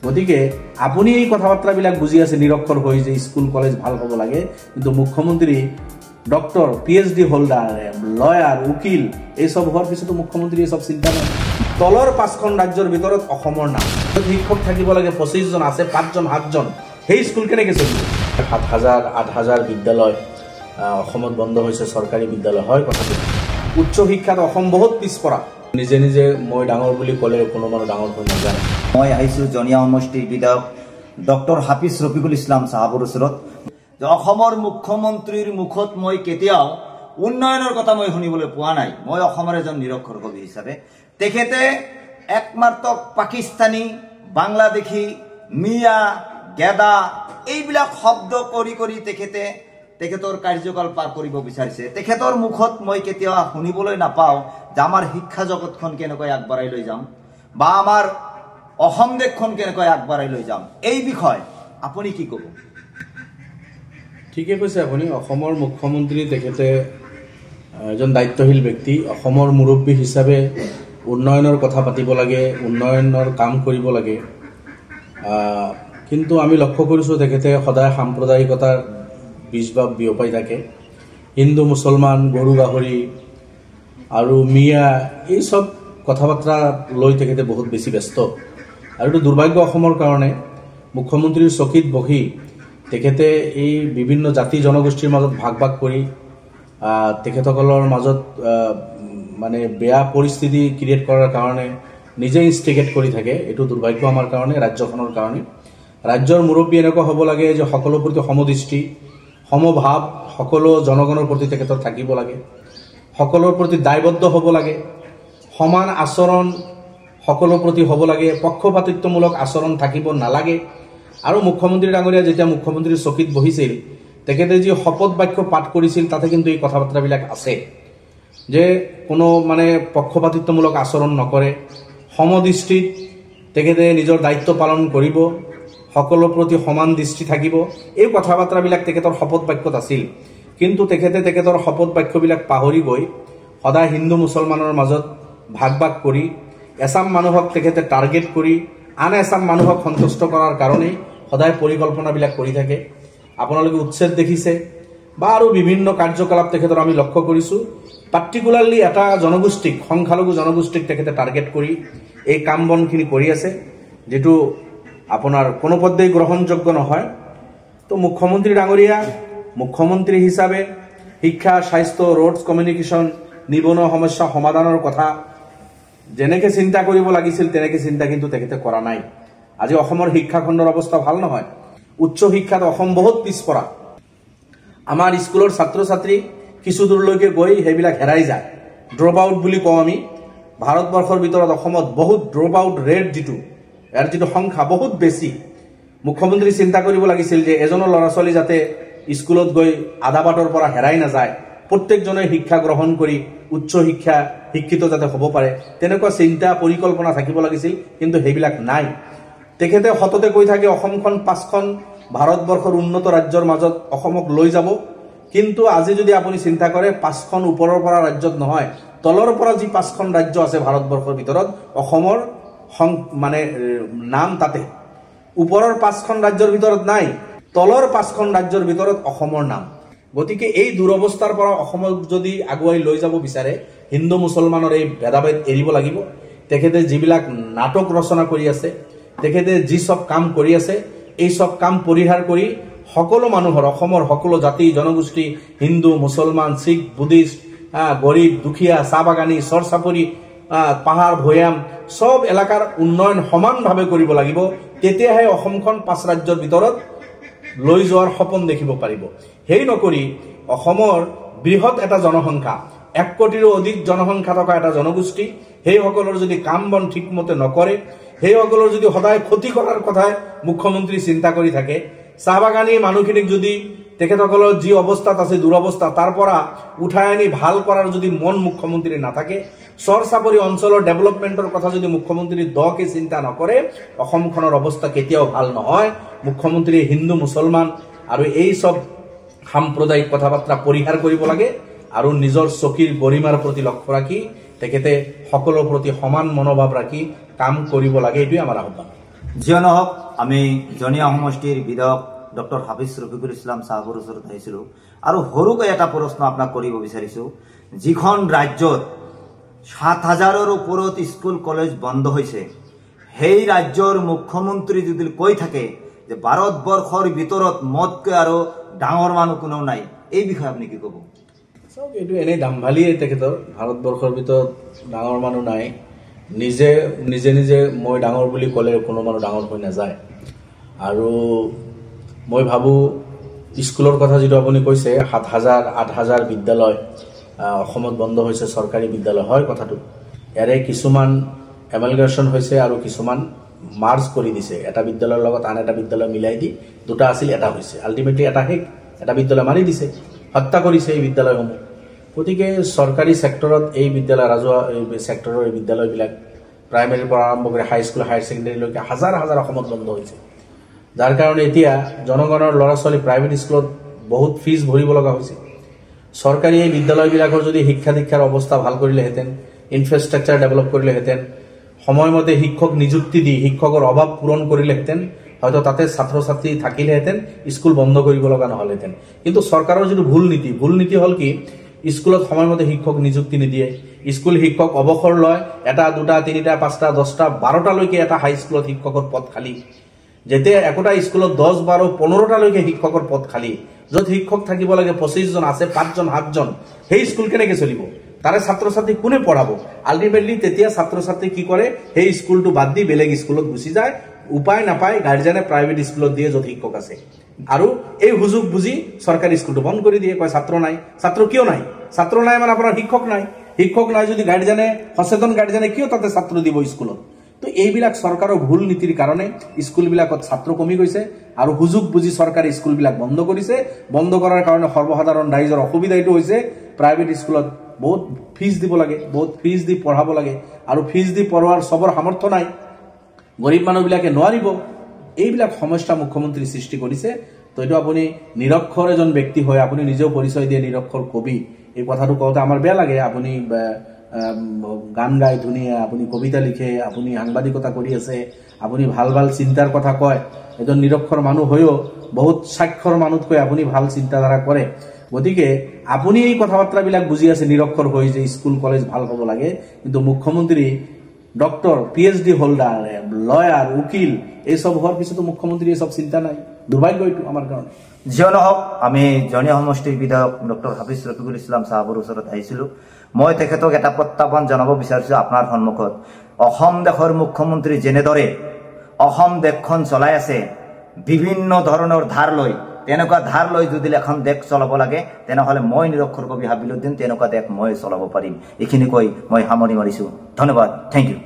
গতিকে আপুনি এই কথাবার্তাবিলাক বুঝি আছে নিরক্ষর হয়ে যে স্কুল কলেজ ভাল হব লাগে, কিন্তু মুখ্যমন্ত্রী ডক্টর পিএইচডি হোল্ডার লয়ার উকিল এইসব হওয়ার পিছতো মুখ্যমন্ত্রী এইসব চিন্তা নাই। তলৰ 5খন ৰাজ্যৰ ভিতৰত অসমৰ নাম শিক্ষক থাকিব লাগে 25 জন আছে 5 জন 7 জন, সেই স্কুল কেনেকৈ চলিব? 7,000 8,000 বিদ্যালয় অসমত বন্ধ হৈছে, চৰকাৰী বিদ্যালয় হয় কথাটো। উচ্চ শিক্ষাত অসম বহুত পিছপৰা। নিজে নিজে মই ডাঙৰ বুলি ক'লে কোনো মানুহ ডাঙৰ হৈ নাযায়। মই আহিছোঁ জনীয়া সমষ্টিৰ বিধায়ক ডক্টৰ হাফিজ ৰফিকুল ইছলাম চাহাবৰ ওচৰত যে অসমৰ মুখ্যমন্ত্ৰীৰ মুখত মই কেতিয়াও উন্নয়নৰ কথা মই শুনিবলৈ পোৱা নাই। মই অসমৰ এজন নিৰক্ষৰ কবি হিচাপে তেখেতে একমাত্ৰ পাকিস্তানী, বাংলাদেশী, মিয়া, গেদা এইবিলাক শব্দ কৰি কৰি তেখেতৰ কাৰ্যকাল পাৰ কৰিব বিচাৰিছে। তেখেতৰ মুখত মই কেতিয়াও শুনিবলৈ নাপাওঁ যে আমাৰ শিক্ষা জগতখন কেনেকৈ আগবঢ়াই লৈ যাম বা আমাৰ অসম দেশখন কেনেকৈ আগবঢ়াই লৈ যাম, এই বিষয়ে আপুনি কি ক'ব? ঠিকে কৈছে আপুনি। অসমৰ মুখ্যমন্ত্ৰী তেখেতে এজন দায়িত্বশীল ব্যক্তি। অসমৰ মুৰব্বী হিচাপে উন্নয়নৰ কথা পাতিব লাগে, উন্নয়নৰ কাম কৰিব লাগে। কিন্তু আমি লক্ষ্য কৰিছোঁ তেখেতে সদায় সাম্প্ৰদায়িকতাৰ বীজভাৱ বিয়পাই থাকে। হিন্দু মুছলমান, গৰু গাহৰি আৰু মিয়া এই সব কথা বাৰ্তা লৈ তেখেতে বহুত বেছি ব্যস্ত। আৰু এইটো দুৰ্ভাগ্য অসমৰ কাৰণে। মুখ্যমন্ত্ৰীৰ চকীত বহি তেখেতে এই বিভিন্ন জাতি জনগোষ্ঠীৰ মাজত ভাগ ভাগ কৰি তেখেতসকলৰ মাজত মানে বেয়া পৰিস্থিতি ক্ৰিয়েট কৰাৰ কাৰণে নিজে ইনষ্টিগেট কৰি থাকে। এইটো দুৰ্ভাগ্য আমাৰ কাৰণে, ৰাজ্যখনৰ কাৰণে। ৰাজ্যৰ মুৰব্বী এনেকুৱা হ'ব লাগে যে সকলোৰ প্ৰতি সমদৃষ্টি, সমভাৱ, সকলো জনগণৰ প্ৰতি তেখেতৰ থাকিব লাগে, সকলোৰ প্ৰতি দায়বদ্ধ হ'ব লাগে, সমান আচৰণ সকলোৰ প্ৰতি হ'ব লাগে, পক্ষপাতিত্বমূলক আচৰণ থাকিব নালাগে। আৰু মুখ্যমন্ত্ৰী ডাঙৰীয়া যেতিয়া মুখ্যমন্ত্ৰীৰ চকীত বহিছিল তেখেতে যি শপত বাক্য পাঠ কৰিছিল তাতে কিন্তু এই কথা বাৰ্তাবিলাক আছে যে কোনো মানে পক্ষপাতিত্বমূলক আচৰণ নকৰে, সমদৃষ্টিত তেখেতে নিজৰ দায়িত্ব পালন কৰিব, সকলোৰ প্ৰতি সমান দৃষ্টি থাকিব। এই কথা বাৰ্তাবিলাক তেখেতৰ শপত বাক্যত আছিল। কিন্তু তেখেতে তেখেতৰ শপত বাক্যবিলাক পাহৰি গৈ সদায় হিন্দু মুছলমানৰ মাজত ভাগ ভাগ কৰি এছাম মানুহক তেখেতে টাৰ্গেট কৰি আন এছাম মানুহক সন্তুষ্ট কৰাৰ কাৰণেই সদায় পৰিকল্পনাবিলাক কৰি থাকে। আপোনালোকে উচ্ছেদ দেখিছে বা আৰু বিভিন্ন কাৰ্যকলাপ তেখেতৰ আমি লক্ষ্য কৰিছোঁ। পাৰ্টিকুলাৰলি এটা জনগোষ্ঠীক, সংখ্যালঘু জনগোষ্ঠীক তেখেতে টাৰ্গেট কৰি এই কাম বনখিনি কৰি আছে, যিটো আপোনাৰ কোনোপধ্যেই গ্ৰহণযোগ্য নহয়। তো মুখ্যমন্ত্ৰী ডাঙৰীয়া মুখ্যমন্ত্ৰী হিচাপে শিক্ষা, স্বাস্থ্য, ৰোডছ, কমিউনিকেশ্যন, নিবনুৱা সমস্যা সমাধানৰ কথা যেনেকৈ চিন্তা কৰিব লাগিছিল তেনেকৈ চিন্তা কিন্তু তেখেতে কৰা নাই। আজি অসমৰ শিক্ষাখণ্ডৰ অৱস্থা ভাল নহয়। উচ্চ শিক্ষাত অসম বহুত পিছপৰা। আমাৰ স্কুলৰ ছাত্ৰ ছাত্ৰী কিছু দূৰলৈকে গৈ সেইবিলাক হেৰাই যায়, ড্ৰপ আউট বুলি কওঁ আমি। ভাৰতবৰ্ষৰ ভিতৰত অসমত বহুত ড্ৰপ আউট ৰেট ইয়াৰ যিটো সংখ্যা বহুত বেছি। মুখ্যমন্ত্ৰী চিন্তা কৰিব লাগিছিল যে এজনৰ ল'ৰা ছোৱালী যাতে স্কুলত গৈ আধা বাটৰ পৰা হেৰাই নাযায়, প্ৰত্যেকজনে শিক্ষা গ্ৰহণ কৰি উচ্চ শিক্ষিত যাতে হ'ব পাৰে, তেনেকুৱা চিন্তা পৰিকল্পনা থাকিব লাগিছিল। কিন্তু সেইবিলাক নাই। তেখেতে সততে কৈ থাকে অসমখন 5খন ভাৰতবৰ্ষৰ উন্নত ৰাজ্যৰ মাজত অসমক লৈ যাব। কিন্তু আজি যদি আপুনি চিন্তা কৰে 5খন ওপৰৰ পৰা ৰাজ্যত নহয়, তলৰ পৰা যি 5খন ৰাজ্য আছে ভাৰতবৰ্ষৰ ভিতৰত অসমৰ মানে নাম তাতে ওপৰৰ 5খন ৰাজ্যৰ ভিতৰত নাই, তলৰ 5খন ৰাজ্যৰ ভিতৰত অসমৰ নাম। গতিকে এই দুৰৱস্থাৰ পৰা অসমক যদি আগুৱাই লৈ যাব বিচাৰে হিন্দু মুছলমানৰ এই ভেদাভেদ এৰিব লাগিব। তেখেতে যিবিলাক নাটক ৰচনা কৰি আছে, তেখেতে যি সব কাম কৰি আছে, এই সব কাম পৰিহাৰ কৰি সকলো মানুহৰ, অসমৰ সকলো জাতি জনগোষ্ঠী, হিন্দু মুছলমান, শিখ, বুদ্ধিষ্ট, গৰীব দুখীয়া, চাহ বাগানী, চৰ চাপৰি, পাহাৰ ভৈয়াম সব এলেকাৰ উন্নয়ন সমানভাৱে কৰিব লাগিব। তেতিয়াহে অসমখন 5 ৰাজ্যৰ ভিতৰত লৈ যোৱাৰ সপোন দেখিব পাৰিব। সেই নকৰি অসমৰ বৃহৎ এটা জনসংখ্যা, 1 কোটিৰো অধিক জনসংখ্যা থকা এটা জনগোষ্ঠী, সেইসকলৰ যদি কাম বন ঠিকমতে নকৰে, সেইসকলৰ যদি সদায় ক্ষতি কৰাৰ কথাই মুখ্যমন্ত্ৰী চিন্তা কৰি থাকে, চাহ বাগানী মানুহখিনিক যদি তেখেতসকলৰ যি অৱস্থাত আছে দুৰৱস্থা তাৰ পৰা উঠাই আনি ভাল কৰাৰ যদি মন মুখ্যমন্ত্ৰী নাথাকে, চৰ চাপৰি অঞ্চলৰ ডেভেলপমেণ্টৰ কথা যদি মুখ্যমন্ত্ৰী দকে চিন্তা নকৰে, অসমখনৰ অৱস্থা কেতিয়াও ভাল নহয়। মুখ্যমন্ত্ৰীয়ে হিন্দু মুছলমান আৰু এই সব সাম্প্ৰদায়িক কথা বাৰ্তা পৰিহাৰ কৰিব লাগে আৰু নিজৰ চকীৰ গৰিমাৰ প্ৰতি লক্ষ্য ৰাখি তেখেতে সকলোৰ প্ৰতি সমান মনোভাৱ ৰাখি কাম কৰিব লাগে। এইটোৱে আমাৰ আহ্বান। যিয়ে নহওক আমি জনীয়া সমষ্টিৰ বিধায়ক ডক্টৰ হাফিজ ৰফিকুল ইছলাম সাহেবৰ ওচৰত আহিছিলোঁ আৰু সৰুকৈ এটা প্ৰশ্ন আপোনাক কৰিব বিচাৰিছোঁ। যিখন ৰাজ্যত ৭,০০০ৰ ওপৰত স্কুল কলেজ বন্ধ হৈছে, সেই ৰাজ্যৰ মুখ্যমন্ত্ৰী যদি কৈ থাকে যে ভাৰতবৰ্ষৰ ভিতৰত মদকৈ আৰু ডাঙৰ মানুহ কোনেও নাই, এই বিষয়ে আপুনি কি ক'ব? চাওক, এইটো এনেই দাম্ভালিয়ে তেখেতৰ। ভাৰতবৰ্ষৰ ভিতৰত ডাঙৰ মানুহ নাই। নিজে নিজে মই ডাঙৰ বুলি ক'লে কোনো মানুহ ডাঙৰ হৈ নাযায়। আৰু মই ভাবোঁ স্কুলৰ কথা যিটো আপুনি কৈছে, ৭,০০০ ৮,০০০ বিদ্যালয় অসমত বন্ধ হৈছে, চৰকাৰী বিদ্যালয় হয় কথাটো। ইয়াৰে কিছুমান এমালগেশ্যন হৈছে আৰু কিছুমান মাৰ্জ কৰি দিছে। এটা বিদ্যালয়ৰ লগত আন এটা বিদ্যালয় মিলাই দি দুটা আছিল, এটা হৈছে। আল্টিমেটলি এটা বিদ্যালয় মাৰি দিছে, হত্যা কৰিছে এই বিদ্যালয়সমূহ। গতিকে চৰকাৰী ছেক্টৰত এই বিদ্যালয়, ৰাজহুৱা এই ছেক্টৰৰ এই বিদ্যালয়বিলাক প্ৰাইমেৰীৰ পৰা আৰম্ভ কৰি হাইস্কুল হায়াৰ ছেকেণ্ডেৰীলৈকে হাজাৰ হাজাৰ অসমত বন্ধ হৈছে। যাৰ কাৰণে এতিয়া জনগণৰ ল'ৰা ছোৱালী প্ৰাইভেট স্কুলত বহুত ফিজ ভৰিব লগা হৈছে। চৰকাৰী এই বিদ্যালয়বিলাকৰ যদি শিক্ষা দীক্ষাৰ অৱস্থা ভাল কৰিলেহেঁতেন, ইনফ্ৰাষ্ট্ৰাকচাৰ ডেভেলপ কৰিলেহেঁতেন, সময়মতে শিক্ষক নিযুক্তি দি শিক্ষকৰ অভাৱ পূৰণ কৰিলেহেঁতেন, হয়তো তাতে ছাত্ৰ ছাত্ৰী থাকিলেহেঁতেন, স্কুল বন্ধ কৰিব লগা নহ'লহেঁতেন। কিন্তু চৰকাৰৰ যিটো ভুল নীতি হ'ল কি, স্কুলত সময়মতে শিক্ষক নিযুক্তি নিদিয়ে। স্কুল শিক্ষক অৱসৰ লয়, ১টা ২টা ৩টা ৫টা ১০টা ১২টালৈকে এটা হাইস্কুলত শিক্ষকৰ পদ খালী। যেতিয়া একোটা স্কুলত ১০ ১২ ১৫টালৈকে শিক্ষকৰ পদ খালী, য'ত শিক্ষক থাকিব লাগে ২৫ জন, আছে ৫ জন ৭ জন, সেই স্কুল কেনেকৈ চলিব? তাৰে ছাত্ৰ ছাত্ৰী কোনে পঢ়াব? আল্টিমেটলি তেতিয়া ছাত্ৰ ছাত্ৰী কি কৰে, সেই স্কুলটো বাদ দি বেলেগ স্কুলত গুচি যায়। উপায় নাপায় গাৰ্জেনে প্ৰাইভেট স্কুলত দিয়ে য'ত শিক্ষক আছে। আৰু এই সুযোগ বুজি চৰকাৰী স্কুলটো বন্ধ কৰি দিয়ে, কয় ছাত্ৰ নাই। ছাত্ৰ কিয় নাই? ছাত্ৰ নাই মানে আপোনাৰ শিক্ষক নাই। শিক্ষক নাই যদি গাৰ্জেনে, সচেতন গাৰ্জেনে কিয় তাতে ছাত্ৰ দিব স্কুলত? তো এইবিলাক চৰকাৰৰ ভুল নীতিৰ কাৰণে স্কুলবিলাকত ছাত্ৰ কমি গৈছে আৰু সুযোগ বুজি চৰকাৰী স্কুলবিলাক বন্ধ কৰিছে। বন্ধ কৰাৰ কাৰণে সৰ্বসাধাৰণ ৰাইজৰ অসুবিধা এইটো হৈছে, প্ৰাইভেট স্কুলত বহুত ফিজ দিব লাগে, বহুত ফিজ দি পঢ়াব লাগে, আৰু ফিজ দি পঢ়োৱাৰ চবৰ সামৰ্থ্য নাই, গৰীব মানুহবিলাকে নোৱাৰিব। এইবিলাক সমস্যা মুখ্যমন্ত্ৰী সৃষ্টি কৰিছে। তো এইটো আপুনি নিৰক্ষৰ এজন ব্যক্তি হয়, আপুনি নিজেও পৰিচয় দিয়ে নিৰক্ষৰ কবি। এই কথাটো কওঁতে আমাৰ বেয়া লাগে। আপুনি গান গাই ধুনীয়া, আপুনি কবিতা লিখে, আপুনি সাংবাদিকতা কৰি আছে, আপুনি ভাল ভাল চিন্তাৰ কথা কয়। এজন নিৰক্ষৰ মানুহ হৈও বহুত স্বাক্ষৰ মানুহতকৈ আপুনি ভাল চিন্তাধাৰা কৰে। গতিকে আপুনি এই কথা বাৰ্তাবিলাক বুজি আছে নিৰক্ষৰ হৈ, যে স্কুল কলেজ ভাল হ'ব লাগে। কিন্তু মুখ্যমন্ত্ৰী ডক্টৰ, PhD হোল্ডাৰ, লয়াৰ, উকিল, এইসব হোৱাৰ পিছতো মুখ্যমন্ত্ৰী এইসব চিন্তা নাই। দুৰ্ভাগ্য এইটো আমাৰ কাৰণে। যিয়ে নহওক, আমি জনীয়া সমষ্টিৰ বিধায়ক ডক্টৰ হাফিজ ৰফিকুল ইছলাম সাহেবৰ ওচৰত আহিছিলোঁ। মই তেখেতক এটা প্ৰত্যাহ্বান জনাব বিচাৰিছোঁ আপোনাৰ সন্মুখত। অসম দেশৰ মুখ্যমন্ত্ৰী যেনেদৰে অসম দেশখন চলাই আছে, বিভিন্ন ধৰণৰ ধাৰ লৈ, তেনেকুৱা ধাৰ লৈ যদি এখন দেশ চলাব লাগে, তেনেহ'লে মই নিৰক্ষৰ কবি হাবিলুদ্দিন তেনেকুৱা দেশ মই চলাব পাৰিম। এইখিনি কৈ মই সামৰি মাৰিছোঁ। ধন্যবাদ। Thank U.